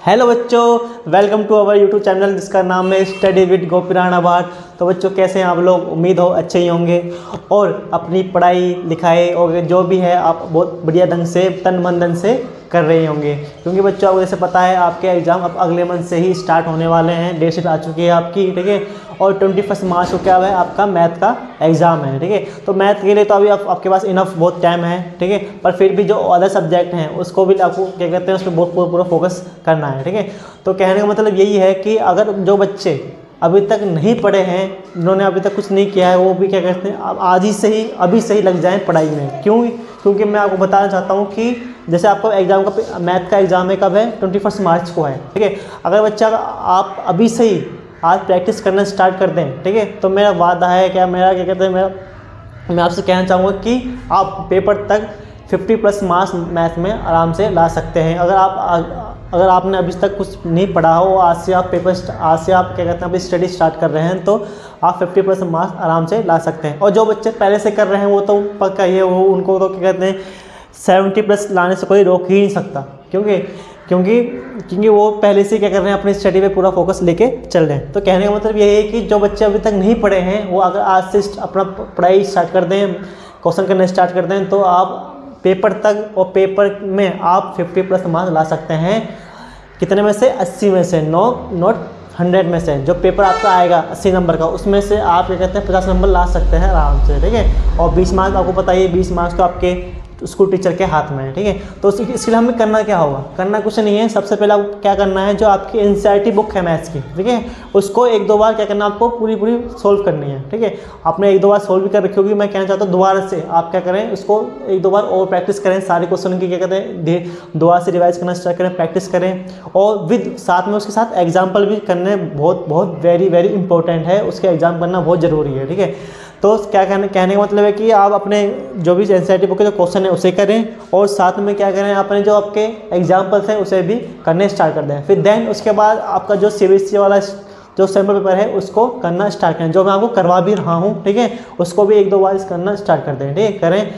Hello बच्चों, welcome to our YouTube channel जिसका नाम है स्टडी विद गोपी राणाबाद। तो बच्चों कैसे हैं आप लोग? उम्मीद हो अच्छे ही होंगे और अपनी पढ़ाई लिखाई और जो भी है आप बहुत बढ़िया ढंग से तन मन धन से कर रहे होंगे, क्योंकि बच्चों आपको जैसे पता है आपके एग्ज़ाम अब अगले मंथ से ही स्टार्ट होने वाले हैं। डेट शीट आ चुकी है आपकी, ठीक है। और 21 मार्च को क्या है आपका मैथ का एग्ज़ाम है, ठीक है। तो मैथ के लिए तो अभी आपके पास इनफ बहुत टाइम है, ठीक है। पर फिर भी जो अदर सब्जेक्ट हैं उसको भी आपको क्या कहते हैं उस पर बहुत पूरा फोकस करना है, ठीक है। तो कहने का मतलब यही है कि अगर जो बच्चे अभी तक नहीं पढ़े हैं, जिन्होंने अभी तक कुछ नहीं किया है, वो भी क्या कहते हैं अब आज ही से ही अभी से ही लग जाएं पढ़ाई में। क्योंकि मैं आपको बताना चाहता हूँ कि जैसे आपका एग्ज़ाम का मैथ का एग्ज़ाम है कब है? 21 मार्च को है, ठीक है। अगर बच्चा आप अभी से ही आज प्रैक्टिस करना स्टार्ट कर दें, ठीक है, तो मेरा वादा है मेरा क्या कहते हैं मैं आपसे कहना चाहूँगा कि आप पेपर तक 50+ मार्क्स मैथ में आराम से ला सकते हैं। अगर आपने अभी तक कुछ नहीं पढ़ा हो, आज से आप क्या कहते हैं अभी स्टडी स्टार्ट कर रहे हैं, तो आप 50+ मार्क्स आराम से ला सकते हैं। और जो बच्चे पहले से कर रहे हैं वो तो पक्का ही है, वो उनको तो क्या कहते हैं 70+ लाने से कोई रोक ही नहीं सकता, क्योंकि वो पहले से क्या कर रहे हैं अपनी स्टडी पे पूरा फोकस लेके चल रहे हैं। तो कहने का मतलब ये है कि जो बच्चे अभी तक नहीं पढ़े हैं वो अगर आज से अपना पढ़ाई स्टार्ट कर दें, क्वेश्चन करना स्टार्ट कर दें, तो आप पेपर तक और पेपर में आप 50+ मार्क्स ला सकते हैं। कितने में से? 80 में से, नॉट 100 में से। जो पेपर आपका आएगा 80 नंबर का, उसमें से आप क्या कहते हैं 50 नंबर ला सकते हैं आराम से, ठीक है। और 20 मार्क्स आपको पता ही है, 20 मार्क्स तो आपके स्कूल टीचर के हाथ में है, ठीक है। तो इसके लिए हमें करना क्या होगा? करना कुछ नहीं है। सबसे पहले आपको क्या करना है, जो आपकी एनसीईआरटी बुक है मैथ्स की, ठीक है, उसको 1-2 बार क्या करना है, आपको पूरी सोल्व करनी है, ठीक है। आपने 1-2 बार सोल्व भी कर रखी होगी। मैं कहना चाहता हूँ दोबारा से आप क्या करें, उसको 1-2 बार और प्रैक्टिस करें। सारे क्वेश्चन की क्या कहते हैं दोबारा से रिवाइज करना स्टार्ट करें, प्रैक्टिस करें। और साथ में उसके साथ एग्जाम्पल भी करने बहुत वेरी इंपॉर्टेंट है। उसके एग्जाम करना बहुत ज़रूरी है, ठीक है। तो क्या कहने का मतलब है कि आप अपने जो भी एनसीईआरटी बुक के जो क्वेश्चन है उसे करें, और साथ में क्या करें अपने जो आपके एग्जाम्पल्स हैं उसे भी करने स्टार्ट कर दें। फिर देन उसके बाद आपका जो सीबीएसई वाला जो सैम्पल पेपर है उसको करना स्टार्ट करें, जो मैं आपको करवा भी रहा हूँ, ठीक है। उसको भी 1-2 बार करना स्टार्ट कर दें, ठीक है, करें।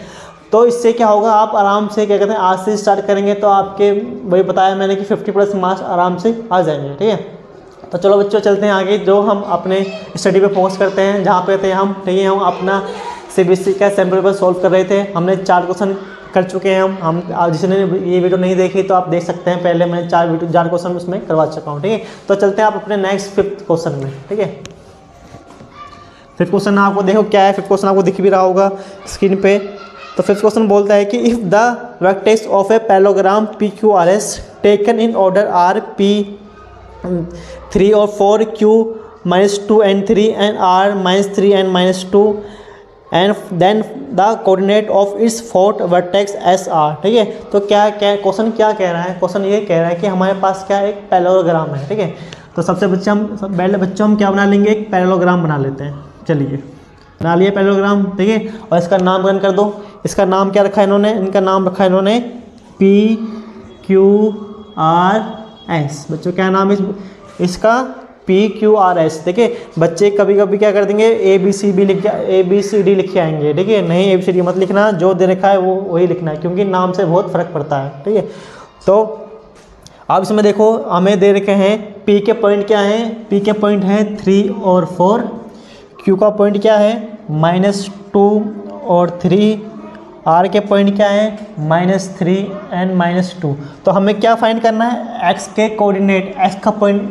तो इससे क्या होगा, आप आराम से क्या कहते हैं आज से स्टार्ट करेंगे तो आपके वही बताया मैंने कि 50+ मार्क्स आराम से आ जाएंगे, ठीक है। तो चलो बच्चों चलते हैं आगे, जो हम अपने स्टडी पे फोकस करते हैं, जहाँ पे थे हम, ठीक है। हम अपना सीबीएसई का सैम्पल पेपर सॉल्व कर रहे थे। हमने 4 क्वेश्चन कर चुके हैं। हम जिसने ये वीडियो नहीं देखी तो आप देख सकते हैं, पहले मैं 4 क्वेश्चन उसमें करवा चुका हूँ, ठीक है। तो चलते हैं आप अपने नेक्स्ट 5th क्वेश्चन में, ठीक है। 5th क्वेश्चन आपको देखो क्या है। 5th क्वेश्चन आपको दिख भी रहा होगा स्क्रीन पे। तो 5th क्वेश्चन बोलता है कि if the vertex of a parallelogram PQRS taken in order are P3 और 4 Q-2 and 3 and R-3 and -2 and then the coordinate of its fourth vertex SR, ठीक है। तो क्या क्वेश्चन क्या कह रहा है? क्वेश्चन ये कह रहा है कि हमारे पास क्या एक पैरेललोग्राम है, ठीक है। तो पहले बच्चों हम क्या बना लेंगे, एक पैरेललोग्राम बना लेते हैं। चलिए बना लिया पैरेललोग्राम, ठीक है। और इसका नामकरण कर दो। इसका नाम क्या रखा है इन्होंने? इनका नाम रखा है इन्होंने PQRS। बच्चों क्या नाम है इसका? PQRS। देखिए बच्चे कभी कभी क्या कर देंगे ABCD लिख के आएंगे, ठीक है। नहीं ABCD मत लिखना, जो दे रखा है वो वही लिखना है, क्योंकि नाम से बहुत फ़र्क पड़ता है, ठीक है। तो आप इसमें देखो हमें दे रखे हैं P के पॉइंट क्या हैं? P के पॉइंट हैं 3 और 4। Q का पॉइंट क्या है? -2 और 3। R के पॉइंट क्या है? -3 एंड -2। तो हमें क्या फाइंड करना है? X के कोऑर्डिनेट, X का पॉइंट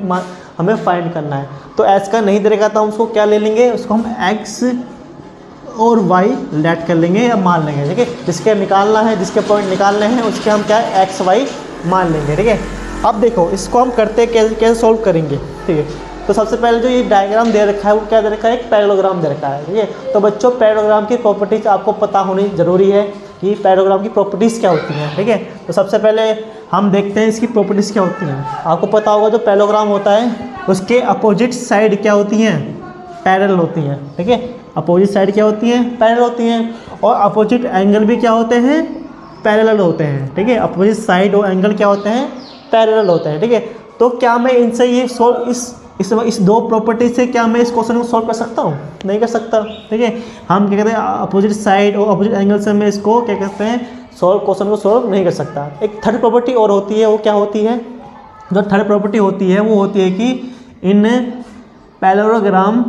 हमें फाइंड करना है। तो X का नहीं दे रखा था, उसको क्या ले लेंगे, उसको हम X और Y लेट कर लेंगे या मान लेंगे, ठीक है। जिसके निकालना है, जिसके पॉइंट निकालने हैं उसके हम क्या X Y मान लेंगे, ठीक है। अब देखो इसको हम करते कैसे सोल्व करेंगे, ठीक है। तो सबसे पहले जो ये डायग्राम दे रखा है वो क्या दे रखा है? एक पैरेललोग्राम दे रखा है, ठीक है। तो बच्चों पैरेललोग्राम की प्रॉपर्टीज आपको पता होनी जरूरी है कि पैरेललोग्राम की प्रॉपर्टीज़ क्या होती हैं, ठीक है। तो सबसे पहले हम देखते हैं इसकी प्रॉपर्टीज़ क्या होती हैं। आपको पता होगा जो पैरेललोग्राम होता है उसके अपोजिट साइड क्या होती हैं? पैरेलल होती हैं, ठीक है। अपोजिट साइड क्या होती हैं? पैरेलल होती हैं। और अपोजिट एंगल भी क्या होते हैं? पैरेलल होते हैं, ठीक है। अपोजिट साइड और एंगल क्या होते हैं? पैरेलल होते हैं, ठीक है। तो क्या मैं इनसे ये इस 2 प्रॉपर्टी से क्या मैं इस क्वेश्चन को सॉल्व कर सकता हूँ? नहीं कर सकता, ठीक है। हम क्या कहते हैं अपोजिट साइड और अपोजिट एंगल से मैं इसको क्या कहते हैं क्वेश्चन को सॉल्व नहीं कर सकता। एक थर्ड प्रॉपर्टी और होती है, वो क्या होती है? जो थर्ड प्रॉपर्टी होती है वो होती है कि इन पैरेललोग्राम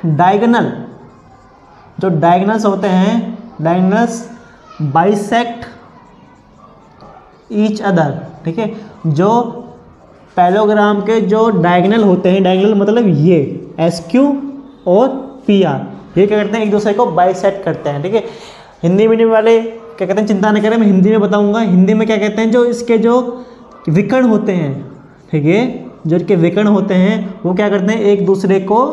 डायगोनल, जो डायगोनल्स होते हैं, डायगोनल्स बाइसेक्ट ईच अदर, ठीक है। जो पैरेललोग्राम के जो डायगोनल होते हैं, डायगोनल मतलब ये SQ और PR, ये क्या करते हैं, एक दूसरे को बाइसेक्ट करते हैं, ठीक है। हिंदी मीडियम वाले क्या कहते हैं, चिंता न करें, मैं हिंदी में बताऊंगा। हिंदी में क्या कहते हैं, जो इसके जो विकर्ण होते हैं, ठीक है, जो इसके विकर्ण होते हैं वो क्या करते हैं, एक दूसरे को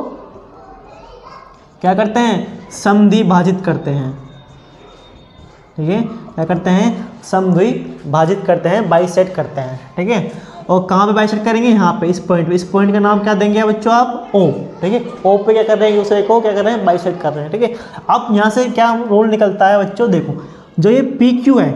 क्या करते हैं, समद्विभाजित करते हैं, ठीक है। क्या करते हैं, समद्विभाजित करते हैं, बाइसेक्ट करते हैं, ठीक है। और कहाँ पे बाइसेक्ट करेंगे, यहाँ पे, इस पॉइंट पे। इस पॉइंट का नाम क्या देंगे बच्चों आप, O, ठीक है। O पे क्या कर रहे हैं, एक दूसरे को क्या कर रहे हैं, बाइसेक्ट कर रहे हैं, ठीक है। अब यहाँ से क्या रोल निकलता है बच्चों, देखो जो ये PQ है,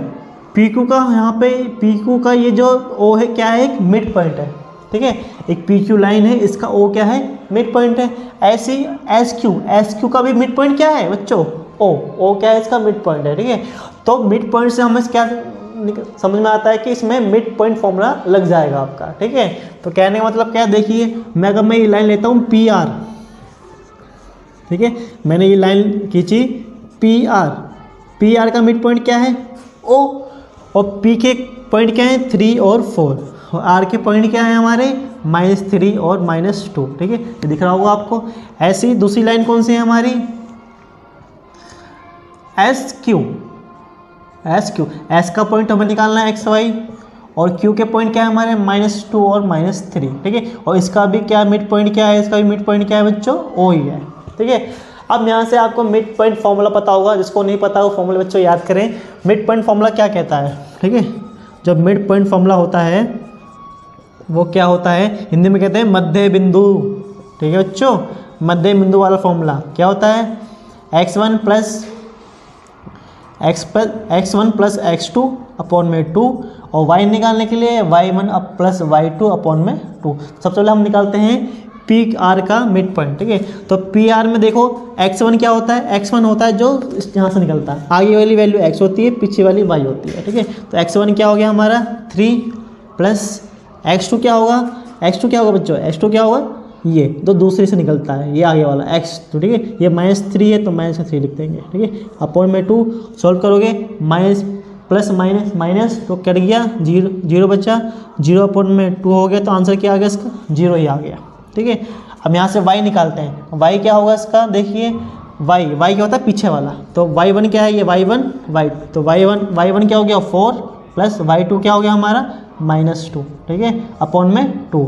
PQ का यहाँ पे, PQ का ये जो O है क्या है, एक मिड पॉइंट है, ठीक है। एक PQ लाइन है, इसका O क्या है, मिड पॉइंट है। ऐसी SQ का भी मिड पॉइंट क्या है बच्चों, O क्या है, इसका मिड पॉइंट है, ठीक है। तो मिड पॉइंट से हमें क्या समझ में आता है कि इसमें मिड पॉइंट फॉर्मूला लग जाएगा आपका, ठीक है। तो कहने का मतलब क्या, देखिए मैं अगर मैं ये लाइन लेता हूँ PR, ठीक है, मैंने ये लाइन खींची PR का मिड पॉइंट क्या है, O, और P के पॉइंट क्या है, 3 और 4, और R के पॉइंट क्या है हमारे, -3 और -2, ठीक है, ये दिख रहा होगा आपको। ऐसी दूसरी लाइन कौन सी है हमारी, SQ, S का पॉइंट हमें निकालना है XY, और Q के पॉइंट क्या है हमारे, -2 और -3, ठीक है। और इसका भी क्या मिड पॉइंट क्या है, इसका भी मिड पॉइंट क्या है बच्चों, O ही है, ठीक है। अब यहाँ से आपको मिड पॉइंट फॉर्मूला पता होगा, जिसको नहीं पता वो फॉर्मूला बच्चों याद करें। मिड पॉइंट फॉर्मूला क्या कहता है, ठीक है। जब मिड पॉइंट फॉर्मूला होता है वो क्या होता है, हिंदी में कहते हैं मध्य बिंदु, ठीक है बच्चों। मध्य बिंदु वाला फॉर्मूला क्या होता है, x1 प्लस x2 अपॉन में 2, और y निकालने के लिए y1 प्लस y2 अपॉन में 2। सबसे पहले हम निकालते हैं PR का मिड पॉइंट, ठीक है। तो PR में देखो x1 क्या होता है, x1 होता है जो यहाँ से निकलता है, आगे वाली वैल्यू x होती है, पीछे वाली y होती है, ठीक है। तो x1 क्या हो गया हमारा 3 प्लस x2 क्या होगा, x2 क्या होगा बच्चों, x2 क्या होगा, ये तो दूसरे से निकलता है, ये आगे वाला x2, ठीक है। ये -3 है तो -3 लिख देंगे, ठीक है। अपॉन में 2 सॉल्व करोगे, प्लस माइनस तो कट गया, 0 बचा, 0 अपॉन में 2 हो गया, तो आंसर क्या आ गया इसका, 0 ही आ गया, ठीक है। अब यहाँ से y निकालते हैं, y क्या होगा इसका, देखिए y क्या होता है, पीछे वाला, तो y1 क्या है, ये y1 तो y1 क्या हो गया 4 प्लस y2 क्या हो गया हमारा -2, ठीक है। अपॉन में 2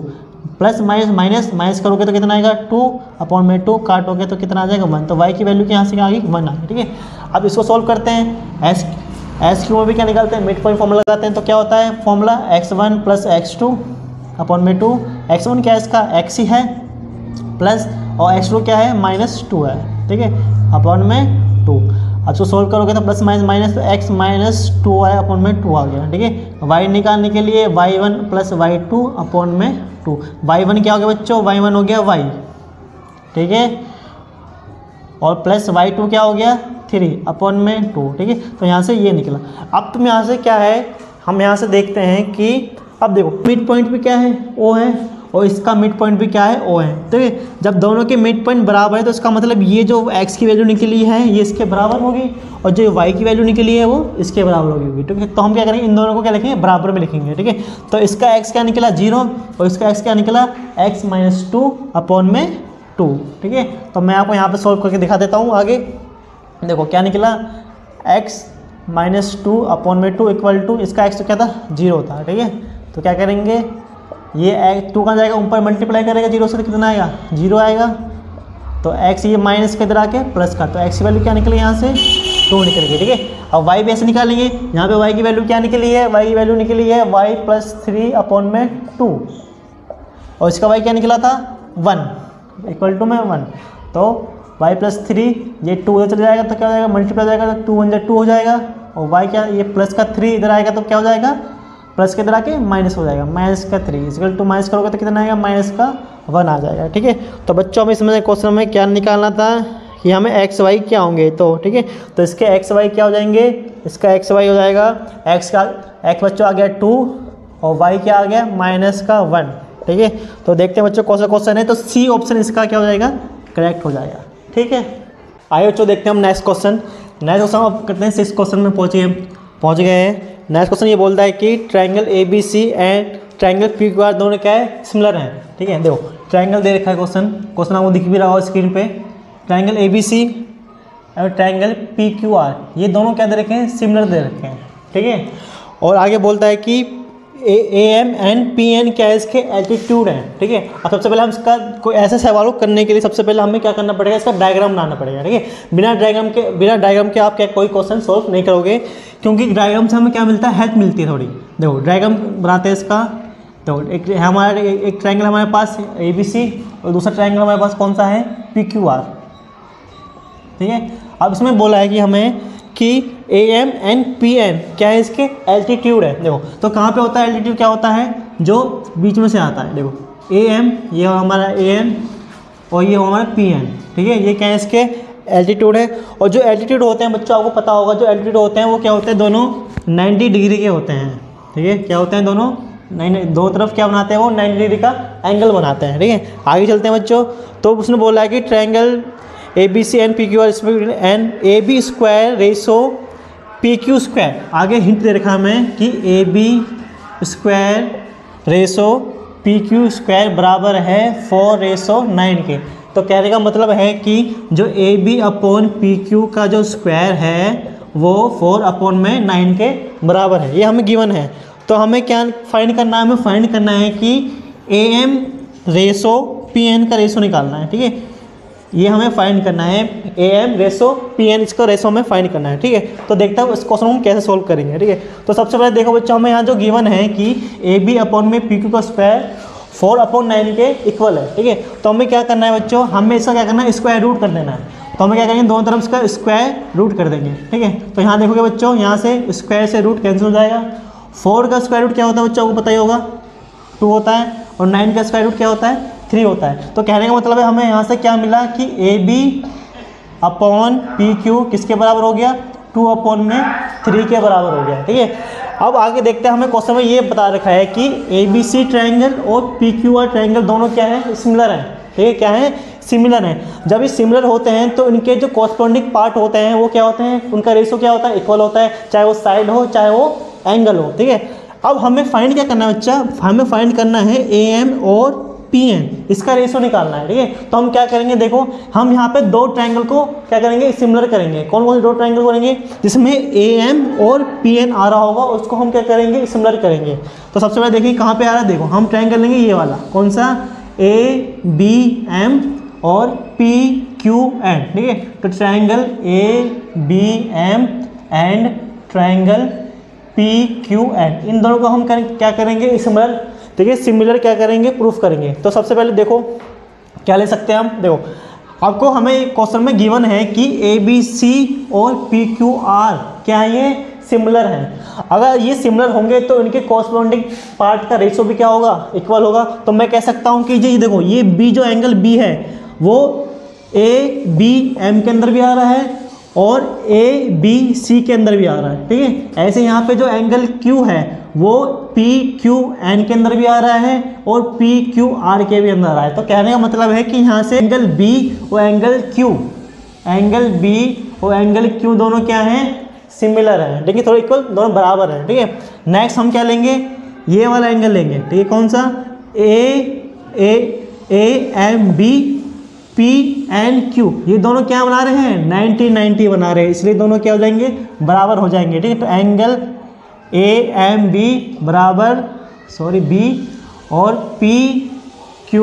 प्लस माइनस करोगे तो कितना आएगा 2 अपॉन में 2 काटोगे तो कितना आ जाएगा 1, तो y की वैल्यू यहाँ से आ गई 1 आ गई, ठीक है। अब इसको सॉल्व करते हैं, SQ में भी क्या निकालते हैं, मिड पॉइंट फॉर्मूला लगाते हैं। तो क्या होता है formula, x1 plus x2 upon में 2, x1 क्या है इसका x ही है, प्लस और x2 क्या है -2 है, ठीक है, अपॉन में 2। अब इसको सोल्व करोगे तो प्लस माइनस तो x -2 आया, अपॉन में 2 आ गया, ठीक है। y निकालने के लिए y1 प्लस y2 अपॉन में 2, y1 क्या हो गया बच्चों, y1 हो गया y, ठीक है, और प्लस y2 क्या हो गया 3 अपॉन में 2, ठीक है। तो यहाँ से ये निकला। अब तुम यहाँ से क्या है, हम यहाँ से देखते हैं कि अब देखो मिड पॉइंट भी क्या है, O है, और इसका मिड पॉइंट भी क्या है, O है, ठीक है। जब दोनों के मिड पॉइंट बराबर है तो इसका मतलब ये जो x की वैल्यू निकली है ये इसके बराबर होगी, और जो y की वैल्यू निकली है वो इसके बराबर होगी, ठीक है। तो हम क्या करेंगे, इन दोनों को क्या लिखेंगे, बराबर में लिखेंगे, ठीक है। तो इसका x क्या निकला 0, और इसका x क्या निकला x -2 अपॉन में 2, ठीक है। तो मैं आपको यहाँ पर सॉल्व करके दिखा देता हूँ आगे। देखो क्या निकला, x -2 अपॉन में 2 इक्वल टू, इसका x तो क्या था 0 था, ठीक है। तो क्या करेंगे, ये 2 का जाएगा ऊपर मल्टीप्लाई करेगा 0 से तो कितना आएगा 0 आएगा, तो x ये माइनस के इधर आके प्लस का, तो x की वैल्यू क्या निकली यहाँ से 2 निकल गई, ठीक है। अब y भी ऐसे निकालेंगे, यहाँ पे y की वैल्यू क्या निकली है, y की वैल्यू निकली है y प्लस 3 अपॉन में 2, और इसका y क्या निकला था 1 इक्वल टू में 1, तो y प्लस 3 ये 2 इधर चला जाएगा तो क्या हो जाएगा, मल्टीप्लाई हो जाएगा तो 2 1 2 हो जाएगा, और y क्या ये प्लस का 3 इधर आएगा तो क्या हो जाएगा, प्लस के इधर आके माइनस हो जाएगा, माइनस का 3 इक्वल टू माइनस करोगे तो कितना आएगा, माइनस का 1 आ जाएगा, ठीक है। तो बच्चों हमें इसमें क्वेश्चन में क्या निकालना था कि हमें एक्स वाई क्या होंगे, तो ठीक है। तो इसके एक्स वाई क्या हो जाएंगे, इसका एक्स वाई हो जाएगा, एक्स बच्चों आ गया 2 और y क्या आ गया -1, ठीक है। तो देखते हैं बच्चों कौन सा क्वेश्चन है, तो सी ऑप्शन इसका क्या हो जाएगा, करेक्ट हो जाएगा, ठीक है। आइए बच्चों देखते हैं हम नेक्स्ट क्वेश्चन अब करते हैं 6 क्वेश्चन में पहुँच गए हैं। नेक्स्ट क्वेश्चन ये बोलता है कि triangle ABC and triangle PQR दोनों क्या है, सिमिलर हैं, ठीक है। देखो ट्रायंगल दे रखा है, क्वेश्चन आपको दिख भी रहा होगा स्क्रीन पे। ट्रायंगल ABC और ट्रायंगल PQR ये दोनों क्या दे रखे हैं, सिमिलर दे रखे हैं, ठीक है। और आगे बोलता है कि AM एंड PN क्या है, इसके एल्टीट्यूड हैं, ठीक है। अब सबसे पहले हम इसका कोई ऐसे सवाल करने के लिए सबसे पहले हमें क्या करना पड़ेगा, इसका डायग्राम बनाना पड़ेगा, ठीक है। बिना डायग्राम के आप क्या कोई क्वेश्चन सॉल्व नहीं करोगे, क्योंकि डायग्राम से हमें क्या मिलता है, हेल्प मिलती है थोड़ी। देखो डायग्राम बनाते हैं इसका, तो एक ट्रायंगल हमारे पास ABC और दूसरा ट्रायंगल हमारे पास कौन सा है, PQR, ठीक है। अब इसमें बोला है कि हमें कि AM एंड PN क्या है, इसके एल्टीट्यूड है। देखो तो कहाँ पे होता है एल्टीट्यूड, क्या होता है, जो बीच में से आता है। देखो AM ये हमारा AM और ये हमारा PN, ठीक है। ये क्या है, इसके एल्टीट्यूड है। और जो एल्टीट्यूड होते हैं बच्चों आपको पता होगा, जो एल्टीट्यूड होते हैं वो क्या होते हैं, दोनों 90 डिग्री के होते हैं, ठीक है। क्या होते हैं, दोनों दो तरफ क्या बनाते हैं, वो 90 डिग्री का एंगल बनाते हैं, ठीक है। आगे चलते हैं बच्चों, तो उसने बोला है कि triangle ABC and PQR and AB square ratio PQ square. आगे हिंट दे रखा हमें कि AB square ratio PQ square बराबर है 4:9 के। तो कहने का मतलब है कि जो AB अपॉन PQ का जो स्क्वायर है वो 4/9 के बराबर है, ये हमें गिवन है। तो हमें क्या फाइंड करना है, हमें फाइंड करना है कि AM रेशो PN का रेशो निकालना है, ठीक है। ये हमें फाइंड करना है, AM रेशो PN इसका रेशो हमें फाइंड करना है, ठीक है। तो देखते हैं इस क्वेश्चन हम कैसे सोल्व करेंगे, ठीक है। तो सबसे पहले देखो बच्चों, हमें यहाँ जो गिवन है कि AB अपॉन में PQ का स्क्वायर 4/9 के इक्वल है, ठीक है। तो हमें क्या करना है बच्चों, हमें इसका क्या करना है, स्क्वायर रूट कर देना है। तो हमें क्या करेंगे, दोनों तरफ इसका स्क्वायर रूट कर देंगे, ठीक है। तो यहाँ देखोगे बच्चों, यहाँ से स्क्वायर से रूट कैंसिल हो जाएगा। 4 का स्क्वायर रूट क्या होता है बच्चों, आपको पता ही होगा, 2 होता है। और 9 का स्क्वायर रूट क्या होता है, 3 होता है। तो कहने का मतलब है हमें यहाँ से क्या मिला कि AB अपॉन PQ किसके बराबर हो गया, 2/3 के बराबर हो गया, ठीक है। अब आगे देखते हैं, हमें क्वेश्चन में ये बता रखा है कि ABC ट्रायंगल और PQR ट्रायंगल दोनों क्या है, सिमिलर हैं, ठीक है। क्या है, सिमिलर हैं। जब ये सिमिलर होते हैं तो इनके जो कॉरस्पॉन्डिंग पार्ट होते हैं वो क्या होते हैं, उनका रेशो क्या होता है, इक्वल होता है, चाहे वो साइड हो चाहे वो एंगल हो, ठीक है। अब हमें फाइंड क्या करना है बच्चा, हमें फाइंड करना है AM और PN, इसका रेशो निकालना है, ठीक है। तो हम क्या करेंगे, देखो हम यहाँ पे दो ट्रायंगल को क्या करेंगे, सिमिलर करेंगे। कौन कौन से दो ट्रायंगल करेंगे, जिसमें AM और PN आ रहा होगा उसको हम क्या करेंगे, सिमिलर करेंगे। तो सबसे पहले देखिए कहाँ पे आ रहा है, देखो हम ट्रायंगल लेंगे ये वाला, कौन सा, ABM और PQN, ठीक है। तो triangle ABM and triangle PQN, इन दोनों को हम क्या करेंगे, सिमिलर, ठीक है, सिमिलर क्या करेंगे, प्रूफ करेंगे। तो सबसे पहले देखो क्या ले सकते हैं हम, देखो आपको हमें क्वेश्चन में गिवन है कि ABC और PQR क्या है, ये सिमिलर हैं। अगर ये सिमिलर होंगे तो इनके कॉरस्पॉन्डिंग पार्ट का रेशो भी क्या होगा, इक्वल होगा। तो मैं कह सकता हूँ कि ये देखो ये B जो एंगल B है वो ABM के अंदर भी आ रहा है और ABC के अंदर भी आ रहा है, ठीक है। ऐसे यहाँ पे जो एंगल Q है वो PQN के अंदर भी आ रहा है और PQR के भी अंदर आ रहा है। तो कहने का मतलब है कि यहाँ से एंगल B और एंगल Q दोनों क्या हैं, सिमिलर है, ठीक है, थोड़ा इक्वल, दोनों बराबर है, ठीक है। नेक्स्ट हम क्या लेंगे, ये वाला एंगल लेंगे, ठीक है, कौन सा, AMB PNQ, ये दोनों क्या बना रहे हैं, 90-90 बना रहे हैं, इसलिए दोनों क्या हो जाएंगे, बराबर हो जाएंगे, ठीक है। तो एंगल AMB बराबर B और PNQ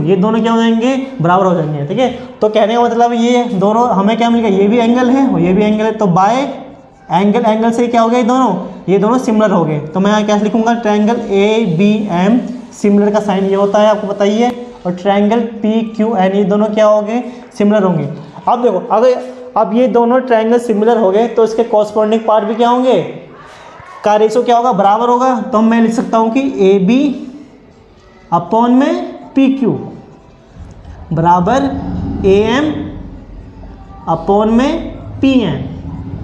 ये दोनों क्या हो जाएंगे, बराबर हो जाएंगे, ठीक है। तो कहने का मतलब ये दोनों हमें क्या मिल गया, ये भी एंगल है और ये भी एंगल है, तो बाय एंगल से क्या हो गया, ये दोनों सिमिलर हो गए। तो मैं यहाँ क्या लिखूंगा, ट्रायंगल ABM सिमिलर का साइन ये होता है, आपको पता ही है, और ट्रायंगल PQN ये दोनों क्या होंगे, सिमिलर होंगे। अब देखो अगर अब ये दोनों ट्रायंगल सिमिलर हो गए तो इसके कॉरस्पॉन्डिंग पार्ट भी क्या होंगे, का रेशो क्या होगा, बराबर होगा। तो मैं लिख सकता हूँ कि AB अपॉन में PQ बराबर AM अपॉन में PN,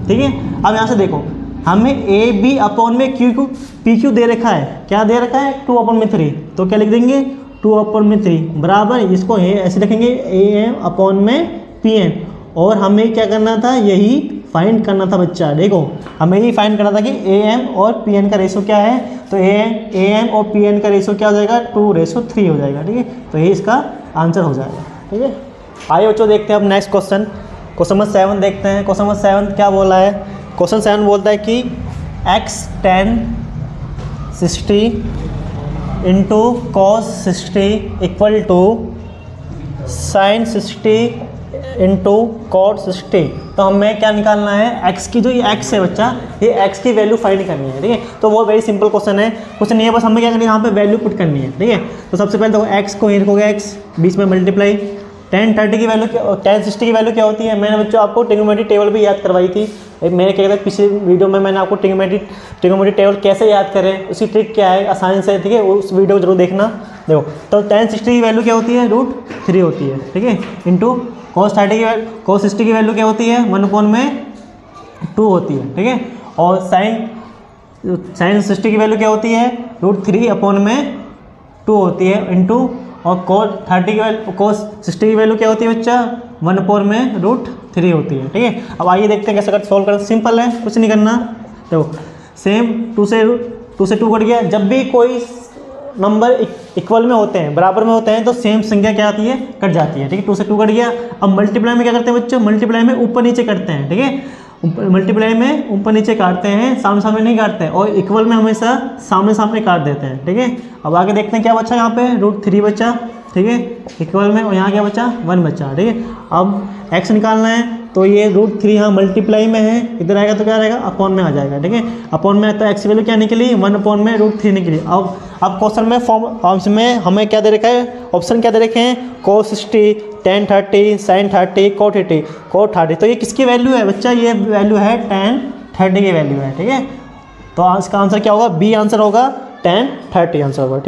ठीक है। अब यहाँ से देखो हमें ए बी अपॉन में क्यू पी क्यू दे रखा है, क्या दे रखा है 2/3, तो क्या लिख देंगे 2/3 बराबर इसको ऐसे रखेंगे ए एम अपॉन में पी एन। और हमें क्या करना था, यही फाइंड करना था बच्चा। देखो हमें यही फाइंड करना था कि ए एम और पी एन का रेशो क्या है, तो ए एम और पी एन का रेशो क्या हो जाएगा 2:3 हो जाएगा। ठीक है, तो यही इसका आंसर हो जाएगा। ठीक है, आइए बच्चों देखते हैं अब नेक्स्ट क्वेश्चन, क्वेश्चन नंबर 7 देखते हैं। क्वेश्चन नंबर 7 क्या बोला है, क्वेश्चन 7 बोलता है कि x tan 60 into cos 60 equal to sine 60 into cot 60। तो हमें क्या निकालना है, x की जो ये x है बच्चा, ये x की वैल्यू फाइंड करनी है। ठीक है, तो वो वेरी सिंपल क्वेश्चन है, कुछ नहीं है, बस हमें क्या करनी है यहाँ पे वैल्यू पुट करनी है। ठीक है, तो सबसे पहले देखो x को ये रखोगे x बीच में मल्टीप्लाई, tan 30 की वैल्यू tan 60 की वैल्यू क्या होती है, मैंने बच्चों आपको ट्रिग्नोमेट्री टेबल भी याद करवाई थी। मैंने क्या कहता है पिछले वीडियो में मैंने आपको ट्रिग्नोमेट्री टेबल कैसे याद करें, उसकी ट्रिक क्या है आसानी से। ठीक है, उस वीडियो को जरूर देखना। देखो तो tan 60 की वैल्यू क्या होती है √3 होती है। ठीक है, इंटू cos 60 की वैल्यू क्या होती है 1/2 होती है। ठीक है, और साइन 60 की वैल्यू क्या होती है √3/2 होती है, इंटू और cos 60 की वैल्यू क्या होती है बच्चा 1/√3 होती है। ठीक है, अब आइए देखते हैं कैसे कर सॉल्व करते, सिंपल है, कुछ नहीं करना। देखो सेम 2 से 2 कट गया। जब भी कोई नंबर इक्वल में होते हैं, बराबर में होते हैं, तो सेम संख्या क्या आती है, कट जाती है। ठीक है, 2 से 2 कट गया। अब मल्टीप्लाई में क्या करते हैं बच्चों, मल्टीप्लाई में ऊपर नीचे करते हैं। ठीक है, मल्टीप्लाई में ऊपर नीचे काटते हैं, सामने सामने नहीं काटते हैं, और इक्वल में हमेशा सामने सामने काट देते हैं। ठीक है, अब आगे देखते हैं क्या बचा यहाँ पे √3 बचा। ठीक है, इक्वल में, और यहाँ क्या बचा 1 बचा। ठीक है, अब x निकालना है, तो ये √3 यहाँ मल्टीप्लाई में है, इधर आएगा तो क्या रहेगा अपॉन में आ जाएगा। ठीक है, अपॉन में, तो x की वैल्यू क्या निकली 1/√3 निकली। अब क्वेश्चन में फॉर्म में हमें क्या दे रखा है, ऑप्शन क्या दे रखे हैं cos 60 tan 30 sin 30 cot 30। तो ये किसकी वैल्यू है बच्चा, ये वैल्यू है tan 30 की वैल्यू है। ठीक है, तो इसका आंसर क्या होगा, बी आंसर होगा tan 30 आंसर होगा।